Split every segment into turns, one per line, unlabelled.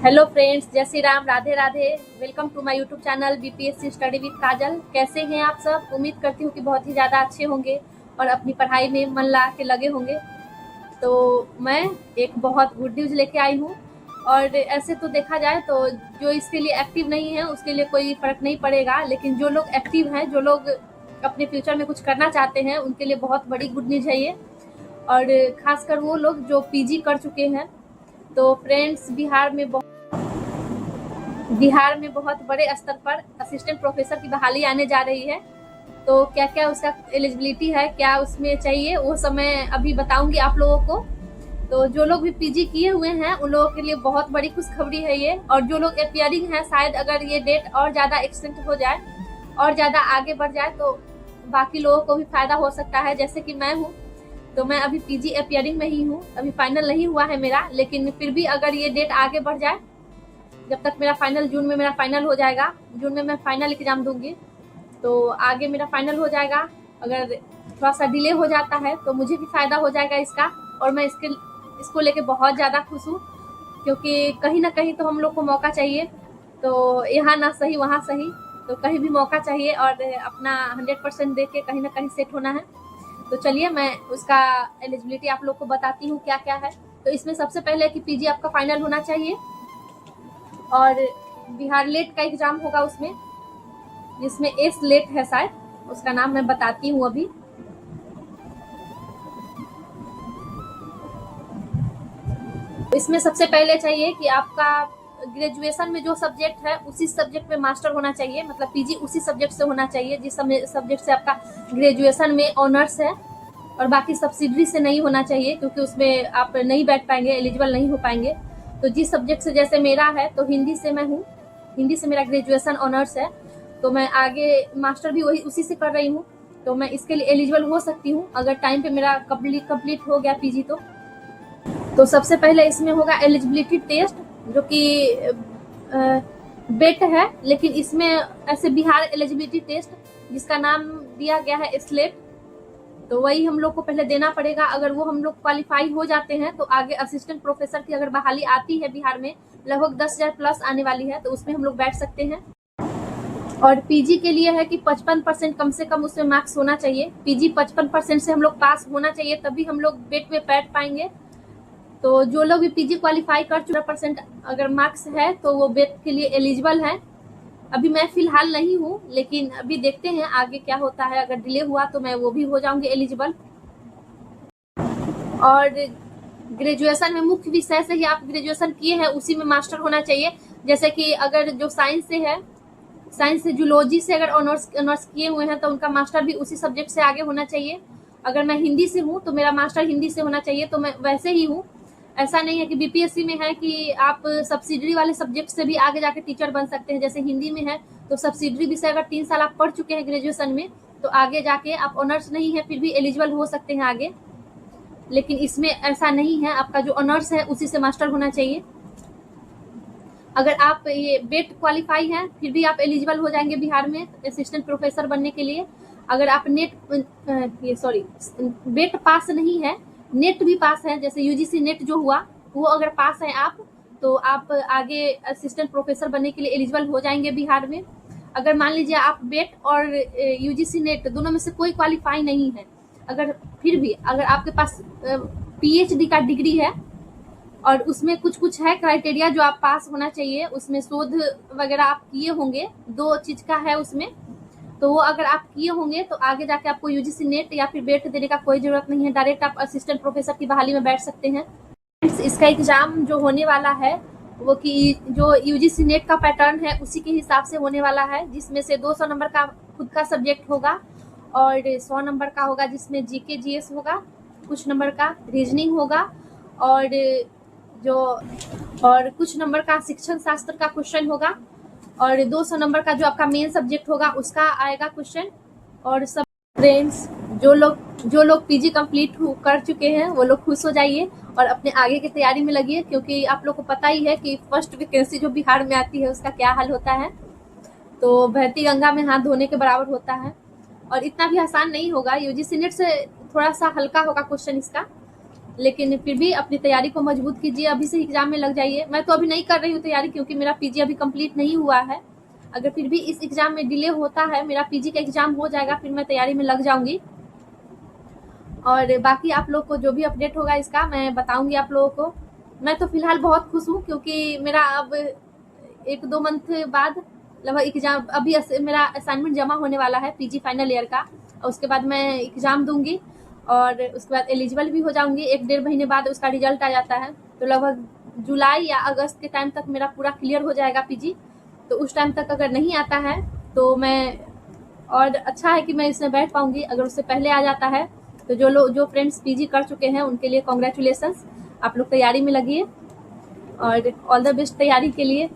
Hello friends, Jai Shri Ram, Radhe Radhe. Welcome to my YouTube channel BPSC study with Kajal. कैसे हैं आप सब? उम्मीद करती हूँ कि बहुत ही ज़्यादा अच्छे होंगे और अपनी पढ़ाई में मन लगा के लगे होंगे। तो मैं एक बहुत गुड न्यूज़ लेके आई हूँ। और ऐसे तो देखा जाए तो जो इसके लिए एक्टिव नहीं है उसके लिए कोई फ़र्क नहीं पड़ेगा, लेकिन जो लोग एक्टिव हैं, जो लोग अपने फ्यूचर में कुछ करना चाहते हैं, उनके लिए बहुत बड़ी गुड न्यूज़ है ये। और ख़ासकर वो लोग जो पीजी कर चुके हैं। तो फ्रेंड्स, बिहार में बहुत बड़े स्तर पर असिस्टेंट प्रोफेसर की बहाली आने जा रही है। तो क्या क्या उसका एलिजिबिलिटी है, क्या उसमें चाहिए, वो सब मैं अभी बताऊंगी आप लोगों को। तो जो लोग भी पीजी किए हुए हैं उन लोगों के लिए बहुत बड़ी खुशखबरी है ये। और जो लोग अपियरिंग हैं, शायद अगर ये डेट और ज़्यादा एक्सटेंड हो जाए और ज़्यादा आगे बढ़ जाए तो बाकी लोगों को भी फायदा हो सकता है। जैसे कि मैं हूँ, तो मैं अभी पीजी अपियरिंग में ही हूँ, अभी फाइनल नहीं हुआ है मेरा, लेकिन फिर भी अगर ये डेट आगे बढ़ जाए, जब तक मेरा फाइनल जून में मेरा फाइनल हो जाएगा, जून में मैं फाइनल एग्जाम दूंगी, तो आगे मेरा फाइनल हो जाएगा। अगर थोड़ा सा डिले हो जाता है तो मुझे भी फायदा हो जाएगा इसका। और मैं इसको लेके बहुत ज़्यादा खुश हूँ, क्योंकि कहीं ना कहीं तो हम लोग को मौका चाहिए। तो यहाँ ना सही वहाँ सही, तो कहीं भी मौका चाहिए और अपना 100% दे के कहीं ना कहीं सेट होना है। तो चलिए मैं उसका एलिजिबिलिटी आप लोग को बताती हूँ क्या क्या है। तो इसमें सबसे पहले कि पीजी आपका फाइनल होना चाहिए और बिहार लेट का एग्जाम होगा उसमें, जिसमें एस लेट है शायद, उसका नाम मैं बताती हूँ अभी। इसमें सबसे पहले चाहिए कि आपका ग्रेजुएशन में जो सब्जेक्ट है उसी सब्जेक्ट में मास्टर होना चाहिए, मतलब पीजी उसी सब्जेक्ट से होना चाहिए जिस सब्जेक्ट से आपका ग्रेजुएशन में ऑनर्स है। और बाकी सब्सिडरी से नहीं होना चाहिए, क्योंकि उसमें आप नहीं बैठ पाएंगे, एलिजिबल नहीं हो पाएंगे। तो जिस सब्जेक्ट से, जैसे मेरा है तो हिंदी से मैं हूँ, हिंदी से मेरा ग्रेजुएशन ऑनर्स है, तो मैं आगे मास्टर भी वही उसी से कर रही हूँ। तो मैं इसके लिए एलिजिबल हो सकती हूँ अगर टाइम पे मेरा कंप्लीट हो गया पीजी। तो सबसे पहले इसमें होगा एलिजिबिलिटी टेस्ट, जो कि बेट है, लेकिन इसमें ऐसे बिहार एलिजिबिलिटी टेस्ट जिसका नाम दिया गया है स्लेट, तो वही हम लोग को पहले देना पड़ेगा। अगर वो हम लोग क्वालिफाई हो जाते हैं तो आगे असिस्टेंट प्रोफेसर की अगर बहाली आती है बिहार में, लगभग 10,000 प्लस आने वाली है, तो उसमें हम लोग बैठ सकते हैं। और पीजी के लिए है कि 55% कम से कम उसमें मार्क्स होना चाहिए। पीजी 55% से हम लोग पास होना चाहिए, तभी हम लोग बेट में बैठ पाएंगे। तो जो लोग भी पीजी क्वालिफाई कर चुके % अगर मार्क्स है तो वो बेट के लिए एलिजिबल है। अभी मैं फिलहाल नहीं हूँ, लेकिन अभी देखते हैं आगे क्या होता है। अगर डिले हुआ तो मैं वो भी हो जाऊंगी एलिजिबल। और ग्रेजुएशन में मुख्य विषय से ही आप ग्रेजुएशन किए हैं उसी में मास्टर होना चाहिए। जैसे कि अगर जो साइंस से है, साइंस से जूलॉजी से अगर ऑनर्स किए हुए हैं तो उनका मास्टर भी उसी सब्जेक्ट से आगे होना चाहिए। अगर मैं हिंदी से हूँ तो मेरा मास्टर हिंदी से होना चाहिए। तो मैं वैसे ही हूँ, ऐसा नहीं है कि बीपीएससी में है कि आप सब्सिडरी वाले सब्जेक्ट से भी आगे जाके टीचर बन सकते हैं। जैसे हिंदी में है तो सब्सिडरी विषय अगर 3 साल आप पढ़ चुके हैं ग्रेजुएशन में, तो आगे जाके आप ऑनर्स नहीं है फिर भी एलिजिबल हो सकते हैं आगे। लेकिन इसमें ऐसा नहीं है, आपका जो ऑनर्स है उसी से मास्टर होना चाहिए। अगर आप ये बेट क्वालिफाई हैं फिर भी आप एलिजिबल हो जाएंगे बिहार में असिस्टेंट प्रोफेसर बनने के लिए। अगर आप बेट पास नहीं है, नेट भी पास है, जैसे यूजीसी नेट जो हुआ वो अगर पास है आप, तो आप आगे असिस्टेंट प्रोफेसर बनने के लिए एलिजिबल हो जाएंगे बिहार में। अगर मान लीजिए आप बेट और यूजीसी नेट दोनों में से कोई क्वालिफाई नहीं है, अगर फिर भी अगर आपके पास पीएचडी का डिग्री है और उसमें कुछ है क्राइटेरिया जो आप पास होना चाहिए, उसमें शोध वगैरह आप किए होंगे, 2 चीज का है उसमें, तो वो अगर आप किए होंगे तो आगे जाके आपको यूजीसी नेट या फिर बेट देने का कोई जरूरत नहीं है, डायरेक्ट आप असिस्टेंट प्रोफेसर की बहाली में बैठ सकते हैं। इसका एग्जाम जो होने वाला है वो कि जो यूजीसी नेट का पैटर्न है उसी के हिसाब से होने वाला है, जिसमें से 200 नंबर का खुद का सब्जेक्ट होगा और 100 नंबर का होगा जिसमें जीके जीएस होगा, कुछ नंबर का रीजनिंग होगा और कुछ नंबर का शिक्षण शास्त्र का क्वेश्चन होगा और 200 नंबर का जो आपका मेन सब्जेक्ट होगा उसका आएगा क्वेश्चन। और सब फ्रेंड्स, जो लोग पीजी कंप्लीट कर चुके हैं वो लोग खुश हो जाइए और अपने आगे की तैयारी में लगिए, क्योंकि आप लोग को पता ही है कि फर्स्ट वैकेंसी जो बिहार में आती है उसका क्या हाल होता है। तो बहती गंगा में हाथ धोने के बराबर होता है और इतना भी आसान नहीं होगा। यूजीसी नेट से थोड़ा सा हल्का होगा क्वेश्चन इसका, लेकिन फिर भी अपनी तैयारी को मजबूत कीजिए, अभी से एग्जाम में लग जाइए। मैं तो अभी नहीं कर रही हूँ तैयारी, क्योंकि मेरा पीजी अभी कंप्लीट नहीं हुआ है। अगर फिर भी इस एग्जाम में डिले होता है, मेरा पीजी का एग्जाम हो जाएगा, फिर मैं तैयारी में लग जाऊंगी। और बाकी आप लोग को जो भी अपडेट होगा इसका मैं बताऊंगी आप लोगों को। मैं तो फिलहाल बहुत खुश हूँ, क्योंकि मेरा अब 1-2 मंथ बाद लगभग एग्जाम, अभी मेरा असाइनमेंट जमा होने वाला है पीजी फाइनल ईयर का, और उसके बाद मैं एग्जाम दूंगी और उसके बाद एलिजिबल भी हो जाऊंगी। 1-1.5 महीने बाद उसका रिजल्ट आ जाता है, तो लगभग जुलाई या अगस्त के टाइम तक मेरा पूरा क्लियर हो जाएगा पीजी। तो उस टाइम तक अगर नहीं आता है तो मैं, और अच्छा है कि मैं इसमें बैठ पाऊंगी। अगर उससे पहले आ जाता है तो जो फ्रेंड्स पीजी कर चुके हैं उनके लिए कॉन्ग्रेचुलेसन्स, आप लोग तैयारी में लगिए और ऑल द बेस्ट तैयारी के लिए।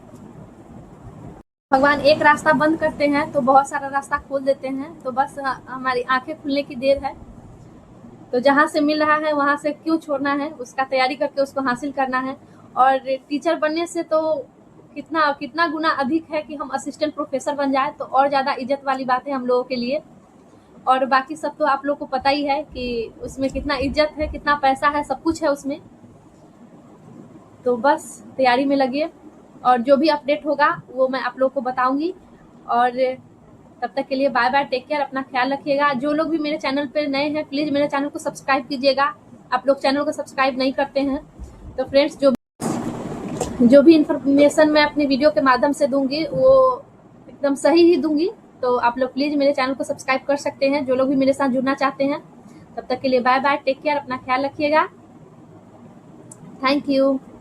भगवान एक रास्ता बंद करते हैं तो बहुत सारा रास्ता खोल देते हैं, तो बस हमारी आंखें खुलने की देर है। तो जहाँ से मिल रहा है वहाँ से क्यों छोड़ना है, उसका तैयारी करके उसको हासिल करना है। और टीचर बनने से तो कितना कितना गुना अधिक है कि हम असिस्टेंट प्रोफेसर बन जाए, तो और ज़्यादा इज्जत वाली बात है हम लोगों के लिए। और बाकी सब तो आप लोग को पता ही है कि उसमें कितना इज्जत है, कितना पैसा है, सब कुछ है उसमें। तो बस तैयारी में लगिए और जो भी अपडेट होगा वो मैं आप लोग को बताऊंगी। और तब तक के लिए बाय बाय, टेक केयर, अपना ख्याल रखिएगा। जो लोग भी मेरे चैनल पे नए हैं प्लीज़ मेरे चैनल को सब्सक्राइब कीजिएगा। आप लोग चैनल को सब्सक्राइब नहीं करते हैं। तो फ्रेंड्स, जो भी इंफॉर्मेशन मैं अपनी वीडियो के माध्यम से दूंगी वो एकदम सही ही दूंगी। तो आप लोग प्लीज़ मेरे चैनल को सब्सक्राइब कर सकते हैं, जो लोग भी मेरे साथ जुड़ना चाहते हैं। तब तक के लिए बाय बाय, टेक केयर, अपना ख्याल रखिएगा। Thank you.